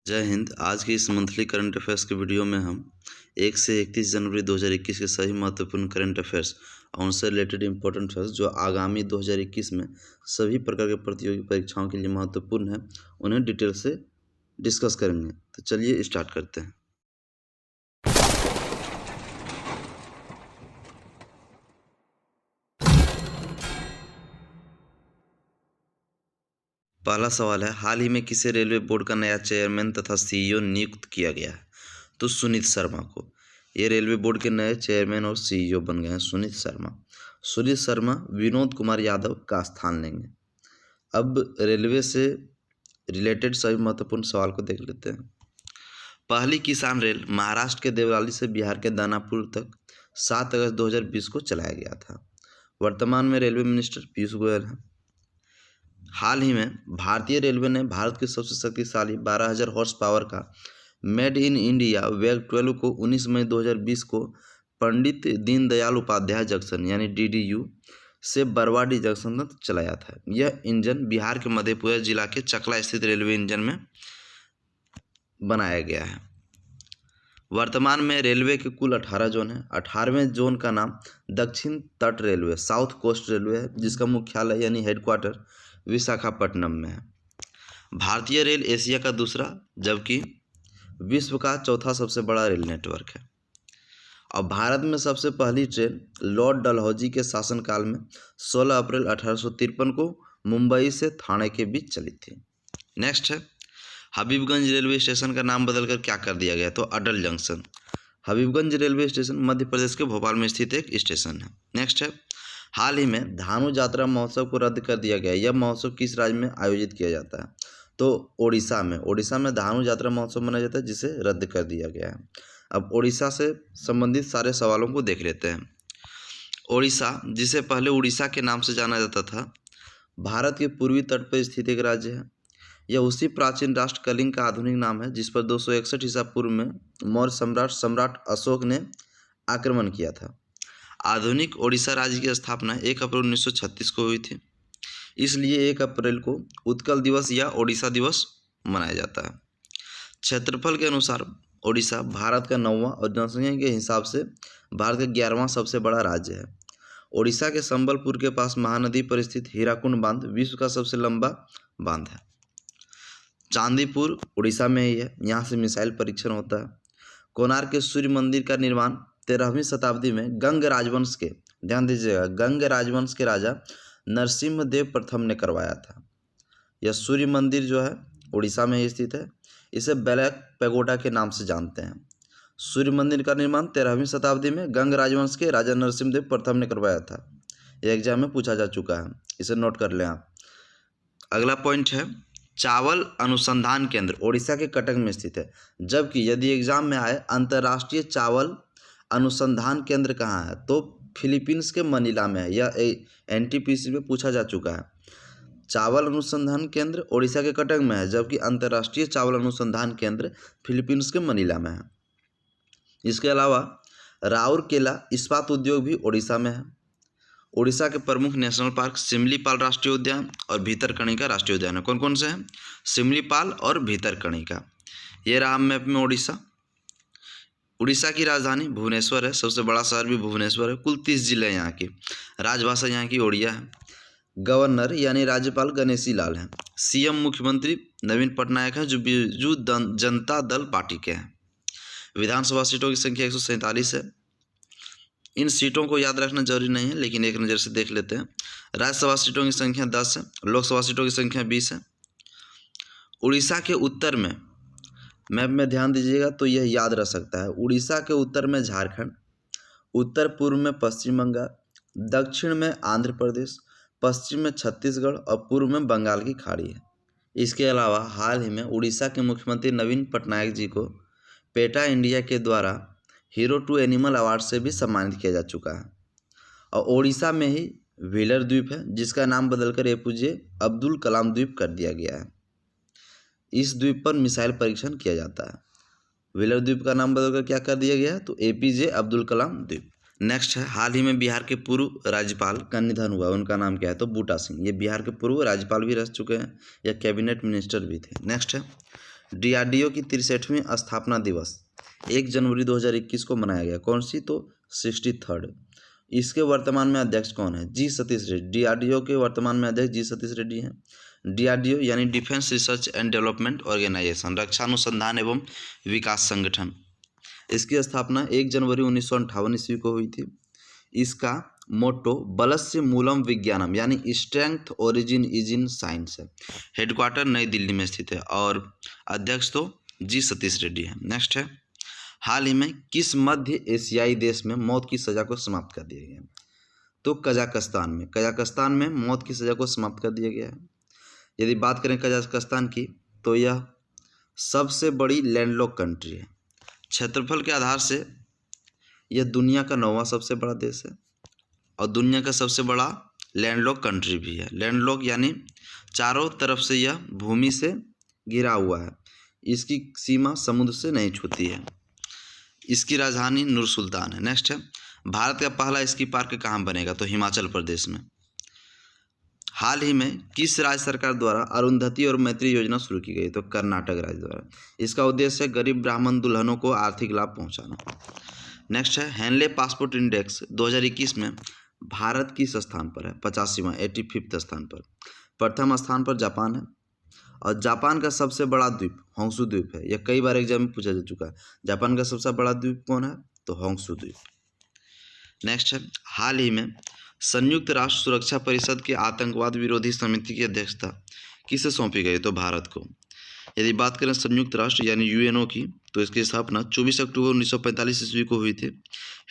जय हिंद। आज की इस मंथली करंट अफेयर्स के वीडियो में हम 1 से 31 जनवरी 2021 के सभी महत्वपूर्ण करंट अफेयर्स और उनसे रिलेटेड इंपॉर्टेंट फैक्ट्स जो आगामी 2021 में सभी प्रकार के प्रतियोगी परीक्षाओं के लिए महत्वपूर्ण है, उन्हें डिटेल से डिस्कस करेंगे। तो चलिए स्टार्ट करते हैं। पहला सवाल है, हाल ही में किसे रेलवे बोर्ड का नया चेयरमैन तथा सीईओ नियुक्त किया गया है? तो सुनीत शर्मा को। ये रेलवे बोर्ड के नए चेयरमैन और सीईओ बन गए हैं सुनीत शर्मा। सुनीत शर्मा विनोद कुमार यादव का स्थान लेंगे। अब रेलवे से रिलेटेड सभी महत्वपूर्ण सवाल को देख लेते हैं। पहली किसान रेल महाराष्ट्र के देवलाली से बिहार के दानापुर तक 7 अगस्त 2020 को चलाया गया था। वर्तमान में रेलवे मिनिस्टर पीयूष गोयल हैं। हाल ही में भारतीय रेलवे ने भारत की सबसे शक्तिशाली 12,000 हॉर्स पावर का मेड इन इंडिया वेग 12 को 19 मई 2020 को पंडित दीनदयाल उपाध्याय जंक्शन यानी DDU से बरवाडी जंक्शन तक चलाया था। यह इंजन बिहार के मधेपुरा जिला के चकला स्थित रेलवे इंजन में बनाया गया है। वर्तमान में रेलवे के कुल 18 जोन हैं। 18वें जोन का नाम दक्षिण तट रेलवे साउथ कोस्ट रेलवे है, जिसका मुख्यालय यानी हेडक्वार्टर विशाखापट्टनम में है। भारतीय रेल एशिया का दूसरा जबकि विश्व का चौथा सबसे बड़ा रेल नेटवर्क है। और भारत में सबसे पहली ट्रेन लॉर्ड डलहौजी के शासनकाल में 16 अप्रैल 1853 को मुंबई से ठाणे के बीच चली थी। नेक्स्ट है, हबीबगंज रेलवे स्टेशन का नाम बदलकर क्या कर दिया गया? तो अटल junction. Habibganj railway station Madhya Pradesh के भोपाल में स्थित एक स्टेशन है। नेक्स्ट है, हाल ही में धानु यात्रा महोत्सव को रद्द कर दिया गया। यह महोत्सव किस राज्य में आयोजित किया जाता है? तो ओडिशा में धानु यात्रा महोत्सव मनाया जाता है, जिसे रद्द कर दिया गया है। अब ओडिशा से संबंधित सारे सवालों को देख लेते हैं। ओडिशा, जिसे पहले उड़ीसा के नाम से जाना जाता था, भारत के पूर्वी तट पर स्थित एक राज्य है। यह उसी प्राचीन राष्ट्र कलिंग का आधुनिक नाम है जिस पर 261 ईसा पूर्व में मौर्य सम्राट अशोक ने आक्रमण किया था। आधुनिक ओडिशा राज्य की स्थापना 1 अप्रैल 1936 को हुई थी, इसलिए 1 अप्रैल को उत्कल दिवस या ओडिशा दिवस मनाया जाता है। क्षेत्रफल के अनुसार ओडिशा भारत का 9वां और जनसंख्या के हिसाब से भारत का 11वां सबसे बड़ा राज्य है। ओडिशा के संबलपुर के पास महानदी पर स्थित हीराकुंड बांध विश्व का सबसे लंबा बांध है। चांदीपुर उड़ीसा में ही है, यहाँ से मिसाइल परीक्षण होता है। कोणार्क के सूर्य मंदिर का निर्माण 13वीं शताब्दी में गंग राजवंश के, ध्यान दीजिएगा, गंग राजवंश के राजा नरसिम्हदेव प्रथम ने करवाया था। यह सूर्य मंदिर जो है उड़ीसा में ही स्थित है। इसे ब्लैक पैगोडा के नाम से जानते हैं। सूर्य मंदिर का निर्माण 13वीं शताब्दी में गंग राजवंश के राजा नरसिम्हदेव प्रथम ने करवाया था। यह एग्जाम में पूछा जा चुका है, इसे नोट कर लें आप। अगला पॉइंट है, चावल अनुसंधान केंद्र ओडिशा के कटक में स्थित है, जबकि यदि एग्जाम में आए अंतर्राष्ट्रीय चावल अनुसंधान केंद्र कहाँ है, तो फिलीपींस के मनीला में है। यह NTPC में पूछा जा चुका है। चावल अनुसंधान केंद्र ओडिशा के कटक में है, जबकि अंतर्राष्ट्रीय चावल अनुसंधान केंद्र फिलीपींस के मनीला में है। इसके अलावा राउरकेला इस्पात उद्योग भी ओडिशा में है। ओडिशा के प्रमुख नेशनल पार्क सिमलीपाल राष्ट्रीय उद्यान और भीतरकनिका राष्ट्रीय उद्यान है। कौन कौन से हैं? सिमलीपाल और भीतरकनिका। ये रहा मैप में ओडिशा। उड़ीसा की राजधानी भुवनेश्वर है, सबसे बड़ा शहर भी भुवनेश्वर है। कुल 30 जिले यहाँ की। राजभाषा यहाँ की ओडिया है। गवर्नर यानी राज्यपाल गणेशी लाल हैं। CM मुख्यमंत्री नवीन पटनायक हैं, जो बीजू जनता दल पार्टी के हैं। विधानसभा सीटों की संख्या 147 है। इन सीटों को याद रखना जरूरी नहीं है, लेकिन एक नज़र से देख लेते हैं। राज्यसभा सीटों की संख्या 10 है। लोकसभा सीटों की संख्या 20 है। उड़ीसा के उत्तर में मैप में ध्यान दीजिएगा तो यह याद रह सकता है। उड़ीसा के उत्तर में झारखंड, उत्तर पूर्व में पश्चिम बंगाल, दक्षिण में आंध्र प्रदेश, पश्चिम में छत्तीसगढ़ और पूर्व में बंगाल की खाड़ी है। इसके अलावा हाल ही में उड़ीसा के मुख्यमंत्री नवीन पटनायक जी को पेटा इंडिया के द्वारा हीरो टू एनिमल अवार्ड से भी सम्मानित किया जा चुका है। और ओडिशा में ही व्हीलर द्वीप है, जिसका नाम बदलकर APJ अब्दुल कलाम द्वीप कर दिया गया है। इस द्वीप पर मिसाइल परीक्षण किया जाता है। व्हीलर द्वीप का नाम बदलकर क्या कर दिया गया है? तो APJ अब्दुल कलाम द्वीप। नेक्स्ट है, हाल ही में बिहार के पूर्व राज्यपाल का निधन हुआ। उनका नाम क्या है? तो बूटा सिंह। ये बिहार के पूर्व राज्यपाल भी रह चुके हैं या कैबिनेट मिनिस्टर भी थे। नेक्स्ट है, डीआरडीओ की 63वीं स्थापना दिवस 1 जनवरी 2021 को मनाया गया। कौन सी? तो 63rd। इसके वर्तमान में अध्यक्ष कौन है? जी सतीश रेड्डी। डीआरडीओ के वर्तमान में अध्यक्ष जी सतीश रेड्डी हैं। डीआरडीओ यानी defence research and development organisation, रक्षा अनुसंधान एवं विकास संगठन। इसकी स्थापना 1 जनवरी 1958 ईस्वी को हुई थी। इसका मोटो बलस्य मूलम विज्ञानम यानी strength origin is in science है। हेडक्वार्टर नई दिल्ली में स्थित है और अध्यक्ष तो जी सतीश रेड्डी है। नेक्स्ट है, हाल ही में किस मध्य एशियाई देश में मौत की सजा को समाप्त कर दिया गया? तो कजाकिस्तान में। कजाकिस्तान में मौत की सजा को समाप्त कर दिया गया है। यदि बात करें कजाकिस्तान की तो यह सबसे बड़ी लैंडलॉक कंट्री है। क्षेत्रफल के आधार से यह दुनिया का 9वां सबसे बड़ा देश है और दुनिया का सबसे बड़ा लैंडलॉक कंट्री भी है। लैंडलॉक यानी चारों तरफ से यह भूमि से घिरा हुआ है, इसकी सीमा समुद्र से नहीं छूती है। इसकी राजधानी नूर सुल्तान है। नेक्स्ट है, भारत का पहला स्की पार्क कहाँ बनेगा? तो हिमाचल प्रदेश में। हाल ही में किस राज्य सरकार द्वारा अरुंधति और मैत्री योजना शुरू की गई? तो कर्नाटक राज्य द्वारा। इसका उद्देश्य है गरीब ब्राह्मण दुल्हनों को आर्थिक लाभ पहुंचाना। नेक्स्ट है, हेनले पासपोर्ट इंडेक्स 2021 में भारत किस स्थान पर है? 85वां 85th स्थान पर। प्रथम स्थान पर जापान है और जापान का सबसे बड़ा द्वीप होंसू द्वीप है। यह कई बार एग्जाम में पूछा जा चुका है। जापान का सबसे बड़ा द्वीप कौन है? तो होंसू द्वीप। नेक्स्ट है, हाल ही में संयुक्त राष्ट्र सुरक्षा परिषद के आतंकवाद विरोधी समिति की अध्यक्षता किसे सौंपी गई? तो भारत को। यदि बात करें संयुक्त राष्ट्र यानी यूएनओ की तो इसकी स्थापना 24 अक्टूबर 1945 ईस्वी को हुई थी।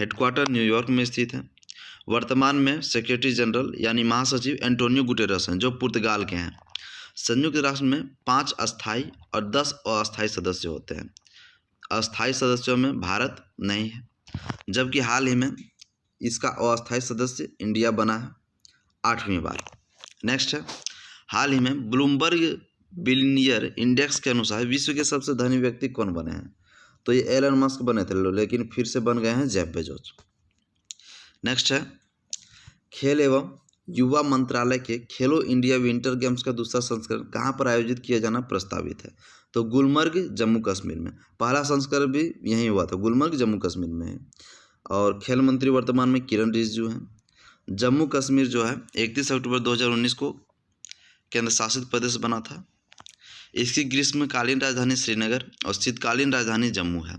हेडक्वार्टर न्यूयॉर्क में स्थित है। वर्तमान में सेक्रेटरी जनरल यानी महासचिव एंटोनियो गुटेरस हैं जो पुर्तगाल के हैं। संयुक्त राष्ट्र में 5 अस्थायी और 10 अस्थायी सदस्य होते हैं। अस्थायी सदस्यों में भारत नहीं है, जबकि हाल ही में इसका अस्थायी सदस्य इंडिया बना है 8वीं बार। नेक्स्ट है, हाल ही में ब्लूमबर्ग बिलियनियर इंडेक्स के अनुसार विश्व के सबसे धनी व्यक्ति कौन बने हैं? तो ये एलन मस्क बने थे, लेकिन फिर से बन गए हैं जेफ बेजोस। नेक्स्ट है, खेल एवं युवा मंत्रालय के खेलो इंडिया विंटर गेम्स का दूसरा संस्करण कहाँ पर आयोजित किया जाना प्रस्तावित है? तो गुलमर्ग जम्मू कश्मीर में। पहला संस्करण भी यहीं हुआ था, गुलमर्ग जम्मू कश्मीर में है। और खेल मंत्री वर्तमान में किरण रिजिजू हैं। जम्मू कश्मीर जो है 31 अक्टूबर 2019 को केंद्र शासित प्रदेश बना था। इसकी ग्रीष्मकालीन राजधानी श्रीनगर और शीतकालीन राजधानी जम्मू है।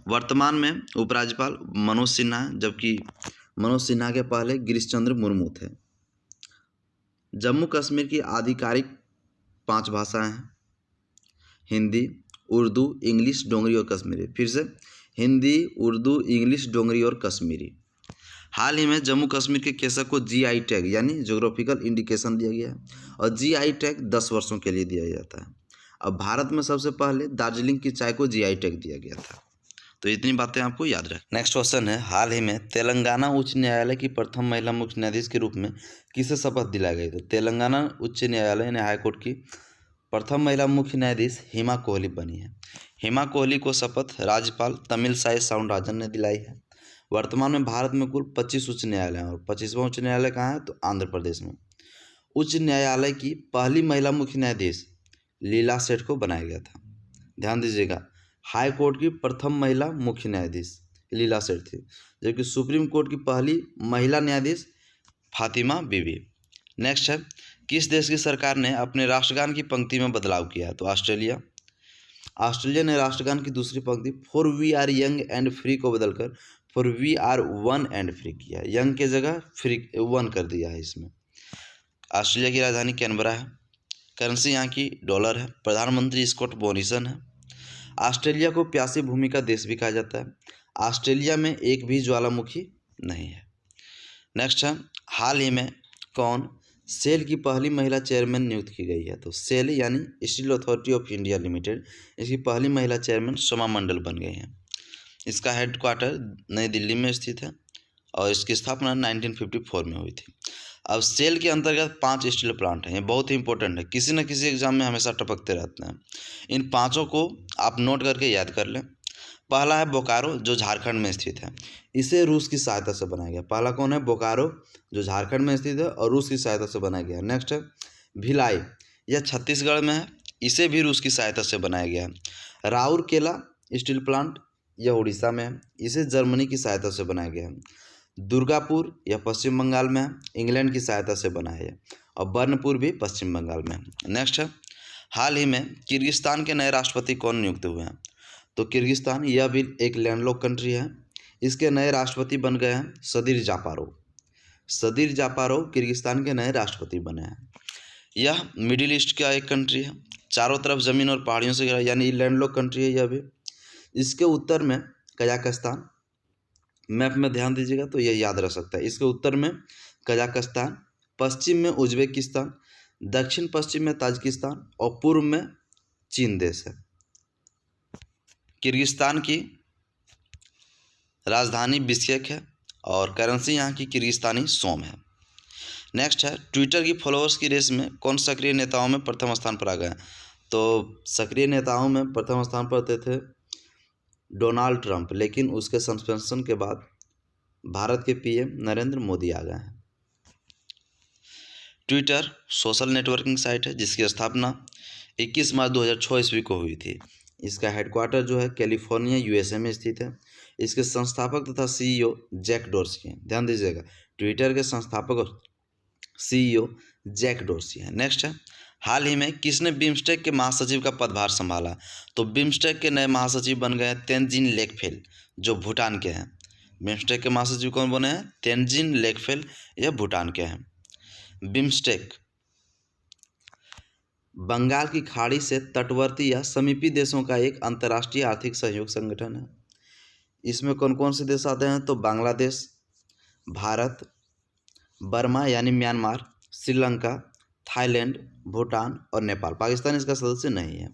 वर्तमान में उपराज्यपाल मनोज सिन्हा है, जबकि मनोज सिन्हा के पहले गिरीश चंद्र मुर्मू थे। जम्मू कश्मीर की आधिकारिक 5 भाषाएं हैं, हिंदी, उर्दू, इंग्लिश, डोगरी और कश्मीरी। फिर से हिंदी, उर्दू, इंग्लिश, डोगरी और कश्मीरी। हाल ही में जम्मू कश्मीर के केसर को जीआई टैग यानी ज्योग्राफिकल इंडिकेशन दिया गया है और जीआई टैग 10 वर्षों के लिए दिया जाता है। अब भारत में सबसे पहले दार्जिलिंग की चाय को जीआई टैग दिया गया था। तो इतनी बातें आपको याद रखें। नेक्स्ट क्वेश्चन है, हाल ही में तेलंगाना उच्च न्यायालय की प्रथम महिला मुख्य न्यायाधीश के रूप में किसे शपथ दिलाई गई? तो तेलंगाना उच्च न्यायालय यानी हाईकोर्ट की प्रथम महिला मुख्य न्यायाधीश हिमा कोहली बनी है। हिमा कोहली को शपथ राज्यपाल तमिलसाई साउंडराजन ने दिलाई है। वर्तमान में भारत में कुल 25 उच्च न्यायालय हैं और 25वां उच्च न्यायालय कहाँ है? तो आंध्र प्रदेश में। उच्च न्यायालय की पहली महिला मुख्य न्यायाधीश लीला सेठ को बनाया गया था। ध्यान दीजिएगा, हाई कोर्ट की प्रथम महिला मुख्य न्यायाधीश लीला सेठ थी, जबकि सुप्रीम कोर्ट की पहली महिला न्यायाधीश फातिमा बीबी। नेक्स्ट है, किस देश की सरकार ने अपने राष्ट्रगान की पंक्ति में बदलाव किया? तो ऑस्ट्रेलिया। ऑस्ट्रेलिया ने राष्ट्रगान की दूसरी पंक्ति for we are young and free को बदलकर for we are one and free किया। यंग के जगह फ्री वन कर दिया है इसमें। ऑस्ट्रेलिया की राजधानी कैनबरा है। करेंसी यहाँ की डॉलर है। प्रधानमंत्री स्कॉट मॉरिसन है। ऑस्ट्रेलिया को प्यासी भूमि का देश भी कहा जाता है। ऑस्ट्रेलिया में एक भी ज्वालामुखी नहीं है। नेक्स्ट है, हाल ही में कौन सेल की पहली महिला चेयरमैन नियुक्त की गई है? तो सेल यानी steel authority of India limited, इसकी पहली महिला चेयरमैन सोमा मंडल बन गई हैं। इसका हेडक्वार्टर नई दिल्ली में स्थित है और इसकी स्थापना 1954 में हुई थी। अब सेल के अंतर्गत 5 स्टील प्लांट हैं। ये बहुत ही इंपॉर्टेंट है, किसी न किसी एग्जाम में हमेशा टपकते रहते हैं। इन 5 को आप नोट करके याद कर लें। पहला है बोकारो जो झारखंड में स्थित है। इसे रूस की सहायता से बनाया गया। पहला कौन है? बोकारो जो झारखंड में स्थित है और रूस की सहायता से बनाया गया। नेक्स्ट है भिलाई, यह छत्तीसगढ़ में है इसे भी रूस की सहायता से बनाया गया है। राउरकेला स्टील प्लांट यह उड़ीसा में है, इसे जर्मनी की सहायता से बनाया गया है। दुर्गापुर यह पश्चिम बंगाल में है, इंग्लैंड की सहायता से बनाया है। और बर्नपुर भी पश्चिम बंगाल में है। नेक्स्ट है, हाल ही में किर्गिस्तान के नए राष्ट्रपति कौन नियुक्त हुए हैं? तो किर्गिस्तान यह भी एक लैंडलॉक कंट्री है, इसके नए राष्ट्रपति बन गए हैं सदीर जापारोव। सदीर जापारोव किर्गिस्तान के नए राष्ट्रपति बने हैं। यह मिडिल ईस्ट का एक कंट्री है, चारों तरफ ज़मीन और पहाड़ियों से घिरा, यानी लैंडलॉक कंट्री है यह भी। इसके उत्तर में कजाकिस्तान, मैप में ध्यान दीजिएगा तो यह याद रह सकता है। इसके उत्तर में कजाकिस्तान, पश्चिम में उज्बेकिस्तान, दक्षिण पश्चिम में ताजिकिस्तान और पूर्व में चीन देश है। किर्गिस्तान की राजधानी बिश्केक है और करेंसी यहाँ की किर्गिस्तानी सोम है। नेक्स्ट है, ट्विटर की फॉलोअर्स की रेस में कौन सक्रिय नेताओं में प्रथम स्थान पर आ गए? तो सक्रिय नेताओं में प्रथम स्थान पर थे डोनाल्ड ट्रंप, लेकिन उसके सस्पेंशन के बाद भारत के पीएम नरेंद्र मोदी आ गए हैं। ट्विटर सोशल नेटवर्किंग साइट है जिसकी स्थापना 21 मार्च 2006 ईस्वी को हुई थी। इसका हेडक्वार्टर जो है कैलिफोर्निया यूएसए में स्थित है। इसके संस्थापक तथा सीईओ जैक डोर्सी हैं। ध्यान दीजिएगा, ट्विटर के संस्थापक और सीईओ जैक डोर्सी हैं। नेक्स्ट है, हाल ही में किसने बिम्स्टेक के महासचिव का पदभार संभाला? तो बिम्स्टेक के नए महासचिव बन गए हैं तेनजिन लेकफेल, जो भूटान के हैं। बिम्स्टेक के महासचिव कौन बने हैं? तेनजिन लेकफेल, यह भूटान के हैं। बिम्स्टेक बंगाल की खाड़ी से तटवर्ती या समीपी देशों का एक अंतर्राष्ट्रीय आर्थिक सहयोग संगठन है। इसमें कौन कौन से देश आते हैं? तो बांग्लादेश, भारत, बर्मा यानी म्यांमार, श्रीलंका, थाईलैंड, भूटान और नेपाल। पाकिस्तान इसका सदस्य नहीं है।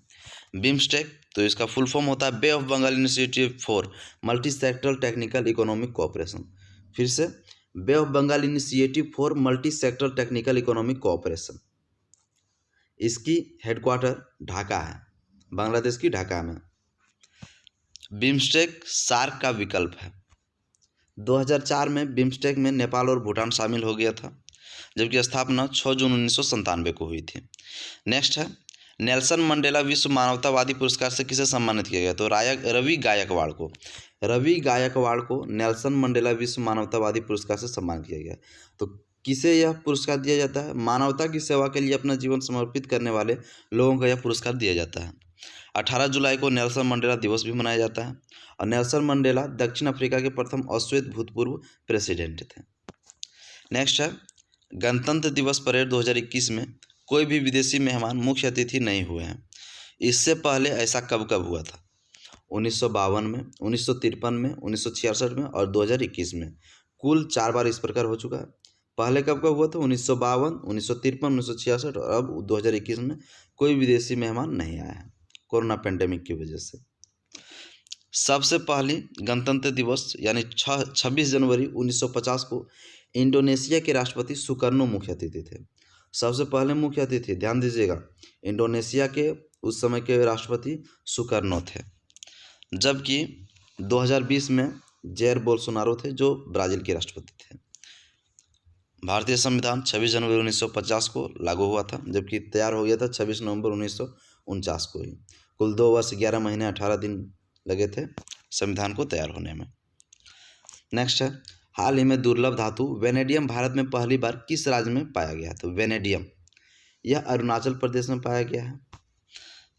बिम्स्टेक तो इसका फुल फॉर्म होता है bay of Bengal initiative for multi sectoral technical economic cooperation. फिर से, bay of Bengal initiative for multi sectoral technical economic cooperation. इसकी हेडक्वार्टर ढाका है, बांग्लादेश की ढाका में। बिम्स्टेक सार्क का विकल्प है। 2004 में बिम्स्टेक में नेपाल और भूटान शामिल हो गया था, जबकि स्थापना 6 जून 1997 को हुई थी। नेक्स्ट है, नेल्सन मंडेला विश्व मानवतावादी पुरस्कार से किसे सम्मानित किया गया? तो रवि गायकवाड़ को। रवि गायकवाड़ को नेल्सन मंडेला विश्व मानवतावादी पुरस्कार से सम्मानित किया गया। तो किसे यह पुरस्कार दिया जाता है? मानवता की सेवा के लिए अपना जीवन समर्पित करने वाले लोगों को यह पुरस्कार दिया जाता है। 18 जुलाई को नेल्सन मंडेला दिवस भी मनाया जाता है। और नेल्सन मंडेला दक्षिण अफ्रीका के प्रथम अश्वेत भूतपूर्व प्रेसिडेंट थे। नेक्स्ट है, गणतंत्र दिवस परेड 2021 में कोई भी विदेशी मेहमान मुख्य अतिथि नहीं हुए हैं। इससे पहले ऐसा कब कब हुआ था? 1952 में, 1953 में, 1966 में और 2021 में। कुल 4 बार इस प्रकार हो चुका है। पहले कब कब हुआ था? 1952, 1953, 1966 और अब 2021 में कोई विदेशी मेहमान नहीं आया है कोरोना पेंडेमिक की वजह से। सबसे पहली गणतंत्र दिवस यानी 26 जनवरी 1950 को इंडोनेशिया के राष्ट्रपति सुकर्नो मुख्य अतिथि थे। सबसे पहले मुख्य अतिथि, ध्यान दीजिएगा, इंडोनेशिया के उस समय के राष्ट्रपति सुकर्नो थे। जबकि 2020 में जेयर बोल्सोनारो थे, जो ब्राज़ील के राष्ट्रपति थे। भारतीय संविधान 26 जनवरी 1950 को लागू हुआ था, जबकि तैयार हो गया था 26 नवंबर 1949 को ही। कुल 2 वर्ष 11 महीने 18 दिन लगे थे संविधान को तैयार होने में। नेक्स्ट है, हाल ही में दुर्लभ धातु वेनेडियम भारत में पहली बार किस राज्य में पाया गया? तो वेनेडियम यह अरुणाचल प्रदेश में पाया गया है।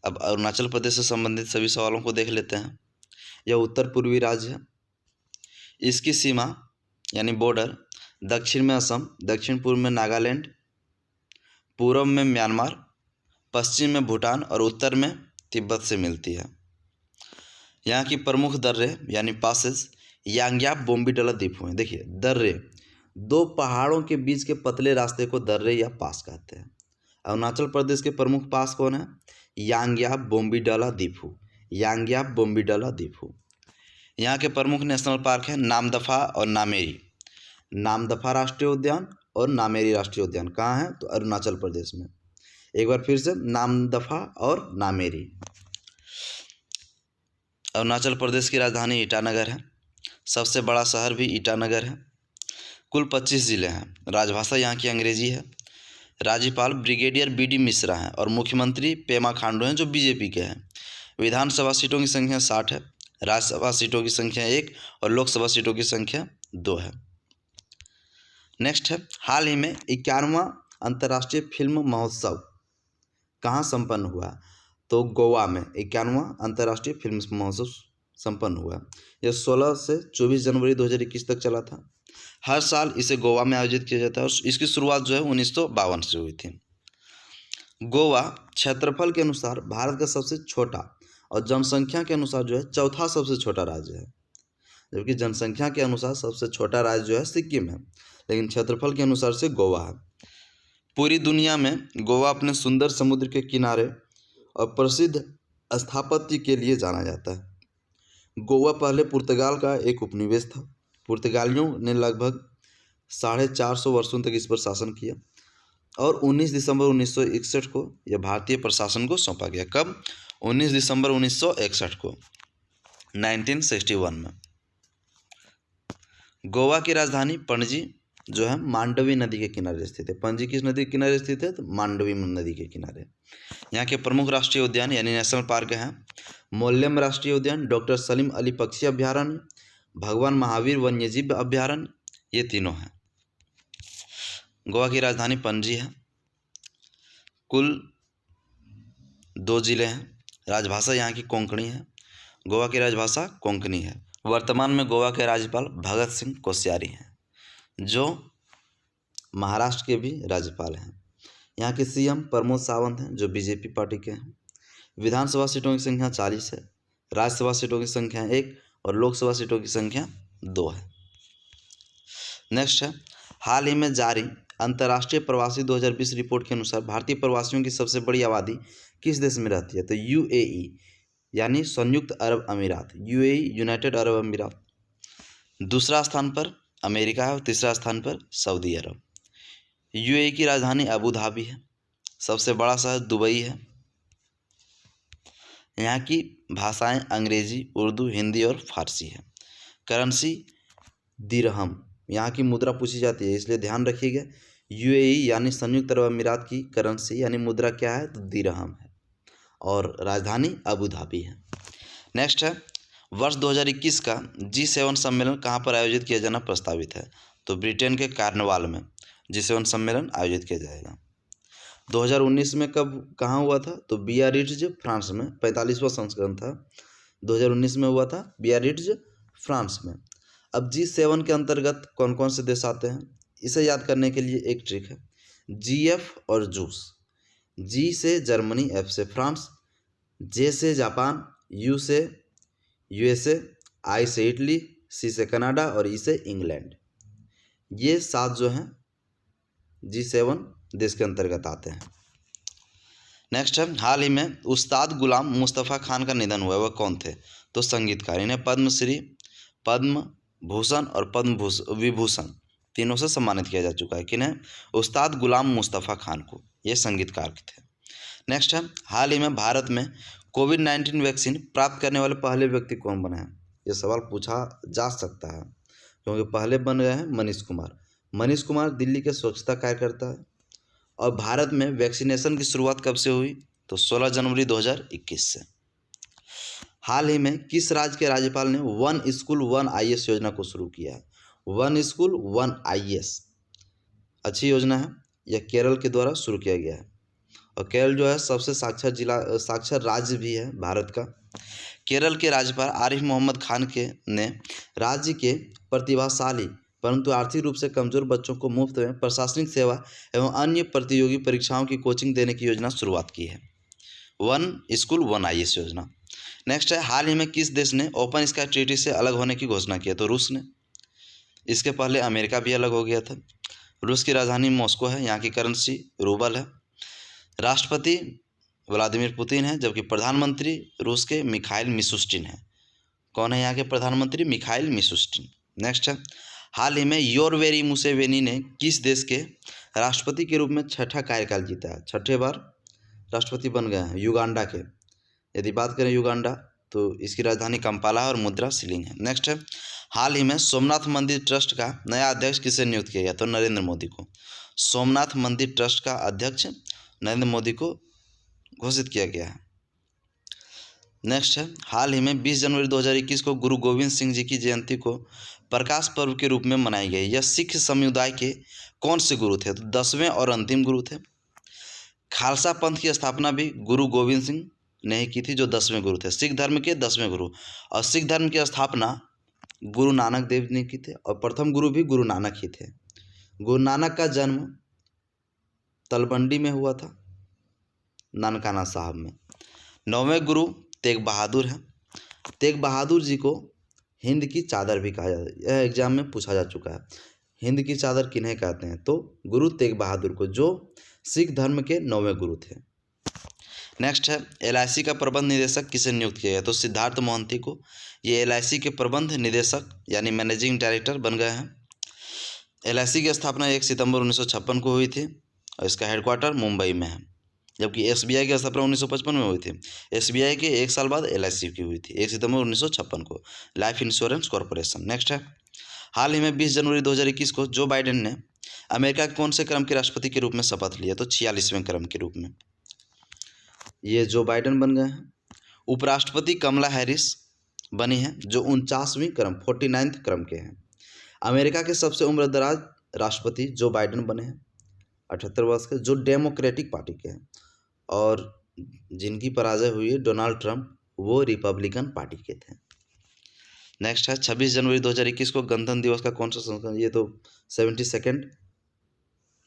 अब अरुणाचल प्रदेश से संबंधित सभी सवालों को देख लेते हैं। यह उत्तर पूर्वी राज्य है। इसकी सीमा यानी बॉर्डर दक्षिण में असम, दक्षिण पूर्व में नागालैंड, पूर्व में म्यांमार, पश्चिम में भूटान और उत्तर में तिब्बत से मिलती है। यहाँ की प्रमुख दर्रे यानी पासेस यांग्याप बोम्बीडला द्वीपों हैं। देखिए, दर्रे, 2 पहाड़ों के बीच के पतले रास्ते को दर्रे या पास कहते हैं। अरुणाचल प्रदेश के प्रमुख पास कौन है? यांग्याप बोम्बीडला द्वीप, यांग्याप बोम्बीडला द्वीप। यहाँ के प्रमुख नेशनल पार्क हैं नामदफा और नामेरी। नामदफा राष्ट्रीय उद्यान और नामेरी राष्ट्रीय उद्यान कहाँ है? तो अरुणाचल प्रदेश में। एक बार फिर से, नामदफा और नामेरी। अरुणाचल प्रदेश की राजधानी ईटानगर है। सबसे बड़ा शहर भी ईटानगर है। कुल 25 ज़िले हैं। राजभाषा यहाँ की अंग्रेजी है। राज्यपाल ब्रिगेडियर BD मिश्रा हैं और मुख्यमंत्री पेमा खांडू हैं जो बीजेपी के हैं। विधानसभा सीटों की संख्या 60 है, राज्यसभा सीटों की संख्या 1 और लोकसभा सीटों की संख्या 2 है। नेक्स्ट है, हाल ही में 51वां अंतर्राष्ट्रीय फिल्म महोत्सव कहाँ संपन्न हुआ? तो गोवा में 51वां अंतर्राष्ट्रीय फिल्म महोत्सव संपन्न हुआ। यह 16 से 24 जनवरी 2021 तक चला था। हर साल इसे गोवा में आयोजित किया जाता है और इसकी शुरुआत जो है 1952 से हुई थी। गोवा क्षेत्रफल के अनुसार भारत का सबसे छोटा और जनसंख्या के अनुसार जो है चौथा सबसे छोटा राज्य है, जबकि जनसंख्या के अनुसार सबसे छोटा राज्य जो है सिक्किम है, लेकिन क्षेत्रफल के अनुसार से गोवा है। पूरी दुनिया में गोवा अपने सुंदर समुद्र के किनारे और प्रसिद्ध स्थापत्य के लिए जाना जाता है। गोवा पहले पुर्तगाल का एक उपनिवेश था। पुर्तगालियों ने लगभग 450 वर्षों तक इस पर शासन किया और 19 दिसंबर 1961 को यह भारतीय प्रशासन को सौंपा गया। कब? 19 दिसंबर 1961 को, 1961 में। गोवा की राजधानी पणजी जो है मांडवी नदी के किनारे स्थित है। पणजी किस नदी के किनारे स्थित है? तो मांडवी नदी के किनारे। यहाँ के प्रमुख राष्ट्रीय उद्यान यानी नेशनल पार्क हैं मोल्लेम राष्ट्रीय उद्यान, डॉक्टर सलीम अली पक्षी अभ्यारण्य, भगवान महावीर वन्यजीव अभ्यारण्य, ये तीनों हैं। गोवा की राजधानी पणजी है। कुल 2 जिले हैं। राजभाषा यहाँ की कोंकणी है। गोवा की राजभाषा कोंकणी है। वर्तमान में गोवा के राज्यपाल भगत सिंह कोश्यारी हैं जो महाराष्ट्र के भी राज्यपाल हैं। यहाँ के CM प्रमोद सावंत हैं जो बीजेपी पार्टी के हैं। विधानसभा सीटों की संख्या 40 है, राज्यसभा सीटों की संख्या 1 और लोकसभा सीटों की संख्या 2 है। नेक्स्ट है, हाल ही में जारी अंतर्राष्ट्रीय प्रवासी 2020 रिपोर्ट के अनुसार भारतीय प्रवासियों की सबसे बड़ी आबादी किस देश में रहती है? तो UAE यानी संयुक्त अरब अमीरात, UAE यूनाइटेड अरब अमीरात। दूसरा स्थान पर अमेरिका है और तीसरा स्थान पर सऊदी अरब। UAE की राजधानी अबू धाबी है। सबसे बड़ा शहर दुबई है। यहाँ की भाषाएं अंग्रेजी, उर्दू, हिंदी और फारसी है। करेंसी दिरहम, यहाँ की मुद्रा पूछी जाती है, इसलिए ध्यान रखिएगा। UAE यानी संयुक्त अरब अमीरात की करेंसी यानी मुद्रा क्या है? तो दिरहम है और राजधानी अबू धाबी है। नेक्स्ट है, वर्ष 2021 का G7 सम्मेलन कहाँ पर आयोजित किया जाना प्रस्तावित है? तो ब्रिटेन के कार्नवाल में G7 सम्मेलन आयोजित किया जाएगा। 2019 में कहाँ हुआ था? तो बियारिट्ज फ्रांस में, 45वां संस्करण था, 2019 में हुआ था बियारिट्ज फ्रांस में। अब G7 के अंतर्गत कौन कौन से देश आते हैं इसे याद करने के लिए एक ट्रिक है, GF और जूस। G से जर्मनी, F से फ्रांस, J से जापान, U से USA, I से इटली, C से कनाडा और E से इंग्लैंड। ये 7 जो हैं G7 देश के अंतर्गत आते हैं। नेक्स्ट है, हाल ही में उस्ताद गुलाम मुस्तफ़ा खान का निधन हुआ। वह कौन थे? तो संगीतकार। इन्हें पद्मश्री, पद्म भूषण और पद्म विभूषण तीनों से सम्मानित किया जा चुका है। किन्हें? उस्ताद गुलाम मुस्तफ़ा खान को। ये संगीतकार थे। नेक्स्ट है, हाल ही में भारत में कोविड-19 वैक्सीन प्राप्त करने वाले पहले व्यक्ति कौन बने हैं? ये सवाल पूछा जा सकता है क्योंकि पहले बन गए हैं मनीष कुमार। मनीष कुमार दिल्ली के स्वच्छता कार्यकर्ता है। और भारत में वैक्सीनेशन की शुरुआत कब से हुई? तो 16 जनवरी 2021 से। हाल ही में किस राज्य के राज्यपाल ने 1 स्कूल 1 IAS योजना को शुरू किया है? 1 स्कूल 1 IAS अच्छी योजना है। यह केरल के द्वारा शुरू किया गया है और केरल जो है सबसे साक्षर राज्य भी है भारत का। केरल के राज्यपाल आरिफ मोहम्मद खान ने राज्य के प्रतिभाशाली परंतु आर्थिक रूप से कमजोर बच्चों को मुफ्त में प्रशासनिक सेवा एवं अन्य प्रतियोगी परीक्षाओं की कोचिंग देने की योजना शुरुआत की है, 1 स्कूल 1 IAS योजना। नेक्स्ट है, हाल ही में किस देश ने ओपन स्काई ट्रीटी से अलग होने की घोषणा की? तो रूस ने। इसके पहले अमेरिका भी अलग हो गया था। रूस की राजधानी मॉस्को है। यहाँ की करेंसी रूबल है। राष्ट्रपति व्लादिमीर पुतिन है जबकि प्रधानमंत्री रूस के मिखाइल मिशुस्टिन है। कौन है यहाँ के प्रधानमंत्री? Mikhail Mishustin. नेक्स्ट है, हाल ही में योवेरी मुसेवेनी ने किस देश के राष्ट्रपति के रूप में 6ठा कार्यकाल जीता है? 6ठे बार राष्ट्रपति बन गए हैं। युगांडा के। यदि बात करें युगांडा तो इसकी राजधानी कंपाला और मुद्रा शिलिंग है। नेक्स्ट है, हाल ही में सोमनाथ मंदिर ट्रस्ट का नया अध्यक्ष किसे नियुक्त किया गया? तो नरेंद्र मोदी को। सोमनाथ मंदिर ट्रस्ट का अध्यक्ष नरेंद्र मोदी को घोषित किया गया है। नेक्स्ट है, हाल ही में 20 जनवरी 2021 को गुरु गोविंद सिंह जी की जयंती को प्रकाश पर्व के रूप में मनाई गई। यह सिख समुदाय के कौन से गुरु थे? तो 10वें और अंतिम गुरु थे। खालसा पंथ की स्थापना भी गुरु गोविंद सिंह ने ही की थी, जो 10वें गुरु थे, सिख धर्म के 10वें गुरु। और सिख धर्म की स्थापना गुरु नानक देव ने की थी और प्रथम गुरु भी गुरु नानक ही थे। गुरु नानक का जन्म तलवंडी में हुआ था, नानकाना साहब में। 9वें गुरु तेग बहादुर हैं। तेग बहादुर जी को हिंद की चादर भी कहा जाता है। यह एग्जाम में पूछा जा चुका है, हिंद की चादर किन्हें कहते हैं? तो गुरु तेग बहादुर को, जो सिख धर्म के 9वें गुरु थे। नेक्स्ट है, LIC का प्रबंध निदेशक किसे नियुक्त किया गया? तो सिद्धार्थ मोहंती को ये LIC के प्रबंध निदेशक यानी मैनेजिंग डायरेक्टर बन गए हैं। LIC की स्थापना 1 सितंबर 1956 को हुई थी और इसका हेडक्वार्टर मुंबई में है, जबकि SBI की स्थापना 1955 में हुई थी। SBI के 1 साल बाद LIC की हुई थी, 1 सितंबर 1956 को, लाइफ इंश्योरेंस कॉरपोरेशन। नेक्स्ट है, हाल ही में 20 जनवरी 2021 को जो बाइडेन ने अमेरिका के कौन से क्रम के राष्ट्रपति के रूप में शपथ लिया? तो 46वें क्रम के रूप में ये जो बाइडेन बन गए हैं। उपराष्ट्रपति कमला हैरिस बनी हैं, जो 49वीं क्रम 49th क्रम के हैं। अमेरिका के सबसे उम्रदराज राष्ट्रपति जो बाइडेन बने हैं, 78 वर्ष के, जो डेमोक्रेटिक पार्टी के हैं। और जिनकी पराजय हुई है डोनाल्ड ट्रंप, वो रिपब्लिकन पार्टी के थे। नेक्स्ट है, 26 जनवरी 2021 को गणतंत्र दिवस का कौन सा संस्करण? ये तो 72nd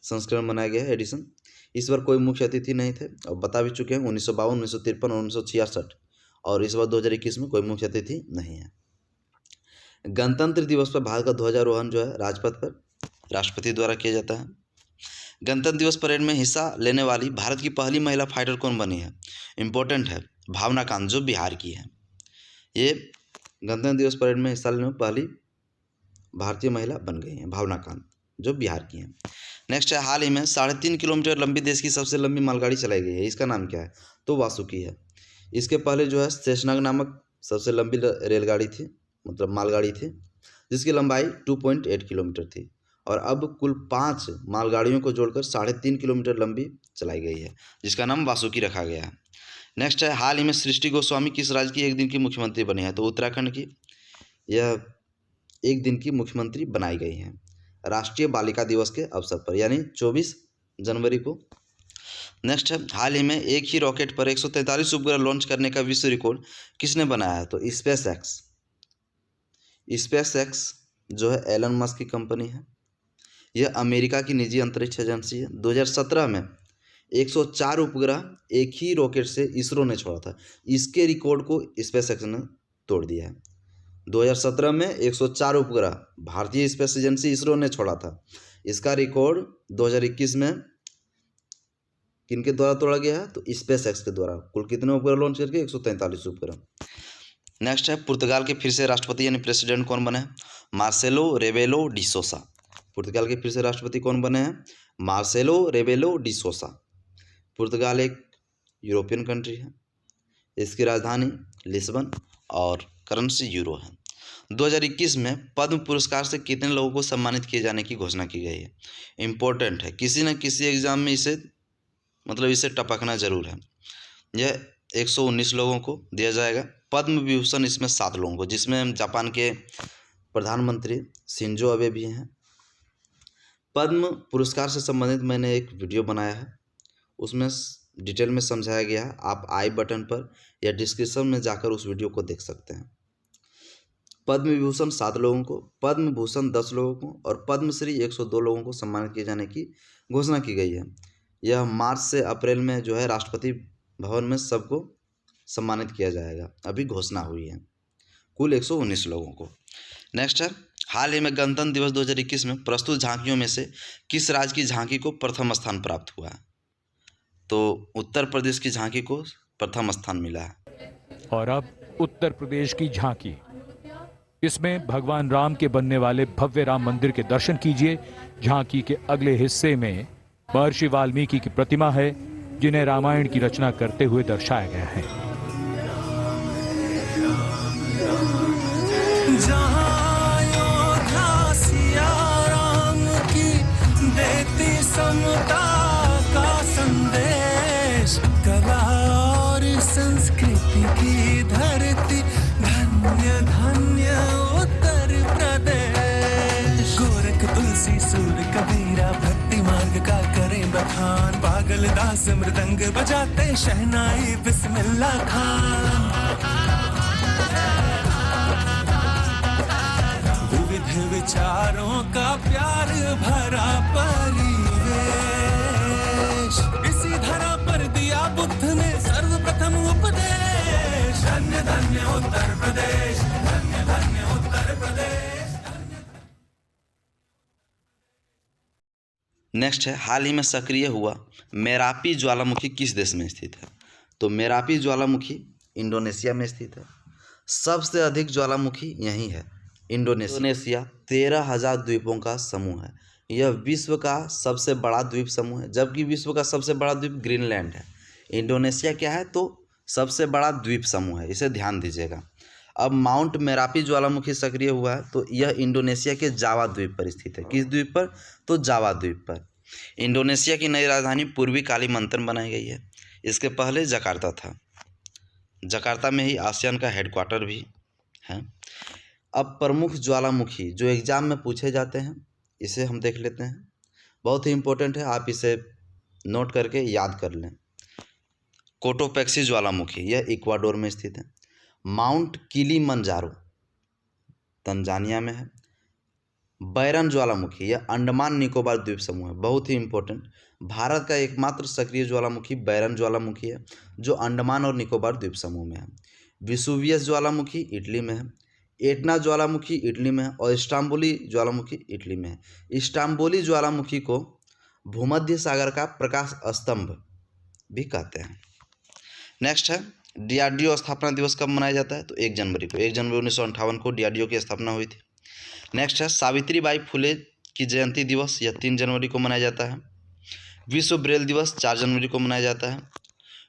संस्करण मनाया गया है, एडिशन। इस बार कोई मुख्य अतिथि नहीं थे और बता भी चुके हैं, 1952, 1953 और 1966। और इस बार 2021 में कोई मुख्य अतिथि नहीं है। गणतंत्र दिवस पर भारत का ध्वजारोहण जो है राजपथ पर राष्ट्रपति द्वारा किया जाता है। गणतंत्र दिवस परेड में हिस्सा लेने वाली भारत की पहली महिला फाइटर कौन बनी है? इम्पोर्टेंट है, भावना कांत, जो बिहार की है। ये गणतंत्र दिवस परेड में हिस्सा लेने में पहली भारतीय महिला बन गई हैं, भावना कांत, जो बिहार की हैं। नेक्स्ट है, हाल ही में 3.5 किलोमीटर लंबी देश की सबसे लंबी मालगाड़ी चलाई गई है। इसका नाम क्या है? तो वासुकी है। इसके पहले जो है शेषनाग नामक सबसे लंबी रेलगाड़ी थी, मतलब मालगाड़ी थी, जिसकी लंबाई 2.8 किलोमीटर थी। और अब कुल 5 मालगाड़ियों को जोड़कर 3.5 किलोमीटर लंबी चलाई गई है, जिसका नाम वासुकी रखा गया है। नेक्स्ट है, हाल ही में सृष्टि गोस्वामी किस राज्य की 1 दिन की मुख्यमंत्री बनी है? तो उत्तराखंड की यह 1 दिन की मुख्यमंत्री बनाई गई हैं राष्ट्रीय बालिका दिवस के अवसर पर, यानी 24 जनवरी को। नेक्स्ट है, हाल ही में एक ही रॉकेट पर 143 उपग्रह लॉन्च करने का विश्व रिकॉर्ड किसने बनाया है? तो स्पेस एक्स जो है एलन मस्क की कंपनी है। यह अमेरिका की निजी अंतरिक्ष एजेंसी है। 2017 में 104 उपग्रह एक ही रॉकेट से इसरो ने छोड़ा था। इसके रिकॉर्ड को स्पेस एक्स ने तोड़ दिया है। 2017 में 104 उपग्रह भारतीय स्पेस एजेंसी इसरो ने छोड़ा था। इसका रिकॉर्ड 2021 में किनके द्वारा तोड़ा गया है? तो स्पेस एक्स के द्वारा। कुल कितने उपग्रह लॉन्च करके? 143 उपग्रह। नेक्स्ट है, पुर्तगाल के फिर से राष्ट्रपति यानी प्रेसिडेंट कौन बने हैं? Marcelo Rebelo de Sousa. पुर्तगाल के फिर से राष्ट्रपति कौन बने हैं? Marcelo Rebelo de Sousa. पुर्तगाल एक यूरोपियन कंट्री है। इसकी राजधानी लिस्बन और करेंसी यूरो है। 2021 में पद्म पुरस्कार से कितने लोगों को सम्मानित किए जाने की घोषणा की गई है? इम्पोर्टेंट है, किसी न किसी एग्जाम में इसे टपकना जरूर है। यह 119 लोगों को दिया जाएगा। पद्म विभूषण इसमें 7 लोगों को, जिसमें जापान के प्रधानमंत्री शिंजो अबे भी हैं। पद्म पुरस्कार से संबंधित मैंने एक वीडियो बनाया है, उसमें डिटेल में समझाया गया है। आप आई बटन पर या डिस्क्रिप्शन में जाकर उस वीडियो को देख सकते हैं। पद्म विभूषण 7 लोगों को, पद्म भूषण 10 लोगों को और पद्मश्री 102 लोगों को सम्मानित किए जाने की घोषणा की गई है। यह मार्च से अप्रैल में जो है राष्ट्रपति भवन में सबको सम्मानित किया जाएगा। अभी घोषणा हुई है कुल 119 लोगों को। नेक्स्ट है, हाल ही में गणतंत्र दिवस 2021 में प्रस्तुत झांकियों में से किस राज्य की झांकी को प्रथम स्थान प्राप्त हुआ है? तो उत्तर प्रदेश की झांकी को प्रथम स्थान मिला है। और अब उत्तर प्रदेश की झांकी, इसमें भगवान राम के बनने वाले भव्य राम मंदिर के दर्शन कीजिए। झांकी के अगले हिस्से में महर्षि वाल्मीकि की प्रतिमा है, जिन्हें रामायण की रचना करते हुए दर्शाया गया है। जहाँ योद्धा सिया राम की देती साज मृदंग बजाते शहनाई बिस्मिल्लाह खान। विविध विचारों का प्यार भरा परिवेश, इसी धरा पर दिया बुद्ध ने सर्वप्रथम उपदेश। धन्य धन्य उत्तर प्रदेश, धन्य धन्य उत्तर प्रदेश। नेक्स्ट है, हाल ही में सक्रिय हुआ मेरापी ज्वालामुखी किस देश में स्थित है? तो मेरापी ज्वालामुखी इंडोनेशिया में स्थित है। सबसे अधिक ज्वालामुखी यहीं है, इंडोनेशिया 13,000 द्वीपों का समूह है। यह विश्व का सबसे बड़ा द्वीप समूह है, जबकि विश्व का सबसे बड़ा द्वीप ग्रीनलैंड है। इंडोनेशिया क्या है? तो सबसे बड़ा द्वीप समूह है, इसे ध्यान दीजिएगा। अब माउंट मेरापी ज्वालामुखी सक्रिय हुआ है तो यह इंडोनेशिया के जावा द्वीप पर स्थित है। किस द्वीप पर? तो जावा द्वीप पर। इंडोनेशिया की नई राजधानी पूर्वी कालीमंतन बनाई गई है। इसके पहले जकार्ता था। जकार्ता में ही आसियान का हेडक्वार्टर भी है। अब प्रमुख ज्वालामुखी जो एग्जाम में पूछे जाते हैं, इसे हम देख लेते हैं। बहुत ही इंपॉर्टेंट है, आप इसे नोट करके याद कर लें। कोटोपैक्सी ज्वालामुखी, यह इक्वाडोर में स्थित है। माउंट किलिमंजारो तंजानिया में है। बैरन ज्वालामुखी, यह अंडमान निकोबार द्वीप समूह है। बहुत ही इंपॉर्टेंट, भारत का एकमात्र सक्रिय ज्वालामुखी बैरन ज्वालामुखी है, जो अंडमान और निकोबार द्वीप समूह में है। विसुवियस ज्वालामुखी इटली में है। एटना ज्वालामुखी इटली में है और इस्तांबुली ज्वालामुखी इटली में है। इस्तांबुली ज्वालामुखी को भूमध्य सागर का प्रकाश स्तंभ भी कहते हैं। नेक्स्ट है, डीआरडीओ स्थापना दिवस कब मनाया जाता है? तो 1 जनवरी को। 1 जनवरी 1958 को डीआरडीओ की स्थापना हुई थी। नेक्स्ट है, सावित्रीबाई फुले की जयंती दिवस, यह 3 जनवरी को मनाया जाता है। विश्व ब्रेल दिवस 4 जनवरी को मनाया जाता है।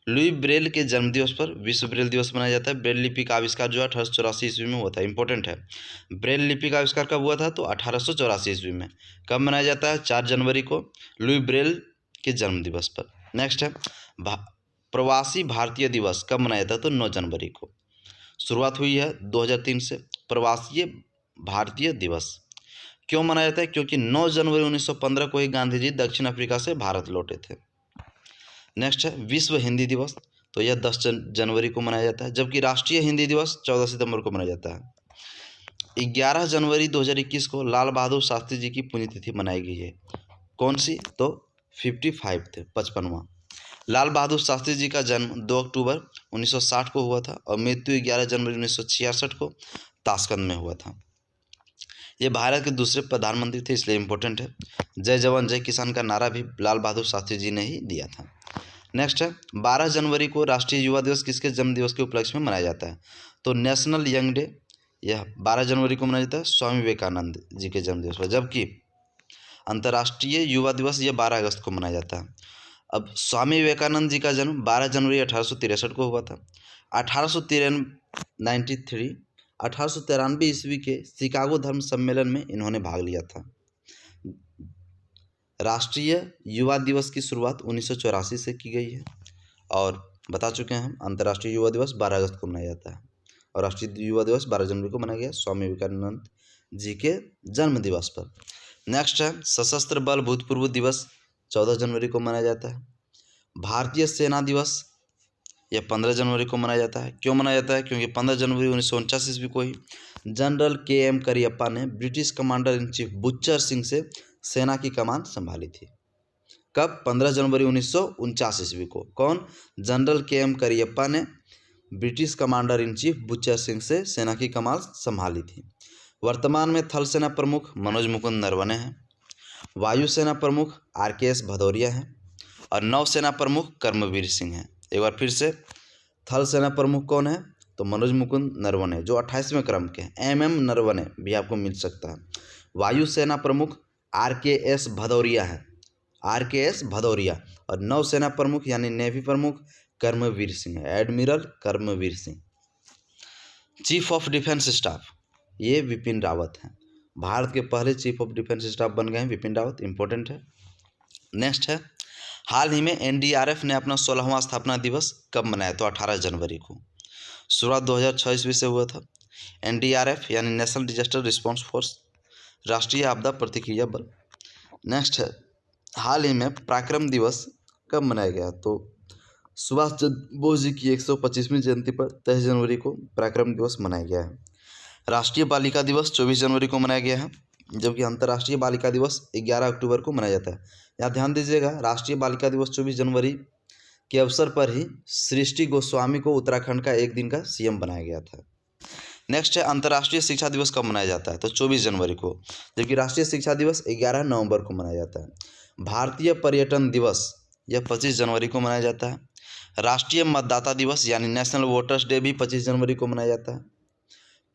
लुई ब्रेल के जन्मदिवस पर विश्व ब्रेल दिवस मनाया जाता है। ब्रेल लिपि का आविष्कार जो है 1884 ईस्वी में हुआ था। इंपॉर्टेंट है, ब्रेल लिपि का आविष्कार कब हुआ था? तो 1884 ईस्वी में। कब मनाया जाता है? 4 जनवरी को, लुई ब्रेल के जन्मदिवस पर। नेक्स्ट है, प्रवासी भारतीय दिवस कब मनाया जाता है? तो 9 जनवरी को। शुरुआत हुई है 2003 से प्रवासी भारतीय दिवस। क्यों मनाया जाता है? क्योंकि 9 जनवरी 1915 को ही गांधी जी दक्षिण अफ्रीका से भारत लौटे थे। नेक्स्ट है, विश्व हिंदी दिवस, तो यह 10 जनवरी को मनाया जाता है, जबकि राष्ट्रीय हिंदी दिवस 14 सितंबर को मनाया जाता है। 11 जनवरी 2021 को लाल बहादुर शास्त्री जी की पुण्यतिथि मनाई गई है। कौन सी? तो 55वां। लाल बहादुर शास्त्री जी का जन्म 2 अक्टूबर 1960 को हुआ था और मृत्यु 11 जनवरी 1966 को ताशकंद में हुआ था। ये भारत के दूसरे प्रधानमंत्री थे, इसलिए इम्पोर्टेंट है। जय जवान जय किसान का नारा भी लाल बहादुर शास्त्री जी ने ही दिया था। नेक्स्ट है, 12 जनवरी को राष्ट्रीय युवा दिवस किसके जन्म दिवस के उपलक्ष्य में मनाया जाता है? तो नेशनल यंग डे, यह 12 जनवरी को मनाया जाता है स्वामी विवेकानंद जी के जन्म दिवस पर, जबकि अंतर्राष्ट्रीय युवा दिवस यह 12 अगस्त को मनाया जाता है। अब स्वामी विवेकानंद जी का जन्म 12 जनवरी 1863 को हुआ था। 1893 ईस्वी के शिकागो धर्म सम्मेलन में इन्होंने भाग लिया था। राष्ट्रीय युवा दिवस की शुरुआत 1984 से की गई है और बता चुके हैं हम, अंतर्राष्ट्रीय युवा दिवस 12 अगस्त को मनाया जाता है और राष्ट्रीय युवा दिवस 12 जनवरी को मनाया गया स्वामी विवेकानंद जी के जन्म दिवस पर। नेक्स्ट है, सशस्त्र बल भूतपूर्व दिवस 14 जनवरी को मनाया जाता है। भारतीय सेना दिवस यह 15 जनवरी को मनाया जाता है। क्यों मनाया जाता है? क्योंकि 15 जनवरी 1949 ईस्वी को ही जनरल KM करियप्पा ने British commander in chief Bucher Singh से सेना की कमान संभाली थी। कब? 15 जनवरी 1949 ईस्वी को। कौन? जनरल KM करियप्पा ने British commander in chief Bucher Singh से सेना की कमान संभाली थी। वर्तमान में थल सेना प्रमुख मनोज मुकुंद नरवणे हैं, वायुसेना प्रमुख RKS भदौरिया हैं और नौसेना प्रमुख कर्मवीर सिंह हैं। एक बार फिर से, थल सेना प्रमुख कौन है? तो मनोज मुकुंद नरवणे जो 28वें क्रम के हैं। MM नरवणे भी आपको मिल सकता है। वायुसेना प्रमुख RKS भदौरिया है, RKS भदौरिया। और नौसेना प्रमुख यानी नेवी प्रमुख कर्मवीर सिंह है, admiral Karmvir Singh. Chief of defence staff ये विपिन रावत हैं। भारत के पहले चीफ ऑफ डिफेंस स्टाफ बन गए हैं विपिन रावत, इंपॉर्टेंट है। नेक्स्ट है, हाल ही में NDRF ने अपना 16वां स्थापना दिवस कब मनाया? तो 18 जनवरी को। शुरुआत 2006 ईस्वी से हुआ था। NDRF यानी नेशनल डिजास्टर रिस्पॉन्स फोर्स, राष्ट्रीय आपदा प्रतिक्रिया बल। नेक्स्ट है, हाल ही में पराक्रम दिवस कब मनाया गया? तो सुभाष चंद्र बोस जी की 125वीं जयंती पर 23 जनवरी को पराक्रम दिवस मनाया गया है। राष्ट्रीय बालिका दिवस 24 जनवरी को मनाया गया है, जबकि अंतर्राष्ट्रीय बालिका दिवस 11 अक्टूबर को मनाया जाता है। यहाँ ध्यान दीजिएगा, राष्ट्रीय बालिका दिवस 24 जनवरी के अवसर पर ही सृष्टि गोस्वामी को उत्तराखंड का एक दिन का सीएम बनाया गया था। नेक्स्ट है अंतर्राष्ट्रीय शिक्षा दिवस कब मनाया जाता है? तो 24 जनवरी को, जबकि राष्ट्रीय शिक्षा दिवस 11 नवंबर को मनाया जाता है। भारतीय पर्यटन दिवस यह 25 जनवरी को मनाया जाता है। राष्ट्रीय मतदाता दिवस यानी नेशनल वोटर्स डे भी 25 जनवरी को मनाया जाता है।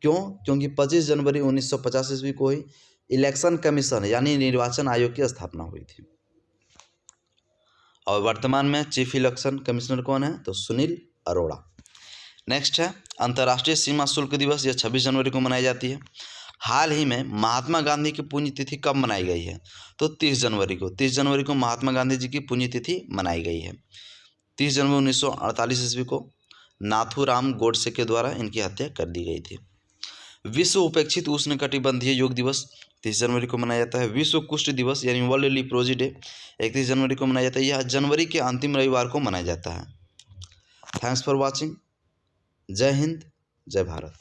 क्यों? क्योंकि 25 जनवरी 1950 ईस्वी को ही इलेक्शन कमीशन यानी निर्वाचन आयोग की स्थापना हुई थी। और वर्तमान में चीफ इलेक्शन कमिश्नर कौन है? तो सुनील अरोड़ा। नेक्स्ट है अंतर्राष्ट्रीय सीमा शुल्क दिवस, यह 26 जनवरी को मनाई जाती है। हाल ही में महात्मा गांधी की पुण्यतिथि कब मनाई गई है? तो 30 जनवरी को। 30 जनवरी को महात्मा गांधी जी की पुण्यतिथि मनाई गई है। 30 जनवरी 1948 ईस्वी को नाथूराम गोडसे के द्वारा इनकी हत्या कर दी गई थी। विश्व उपेक्षित उष्णकटिबंधीय योग दिवस 30 जनवरी को मनाया जाता है। विश्व कुष्ठ दिवस यानी वर्ल्ड लीप्रोजी डे 31 जनवरी को मनाया जाता है। यह जनवरी के अंतिम रविवार को मनाया जाता है। Thanks for watching. जय हिंद, जय भारत।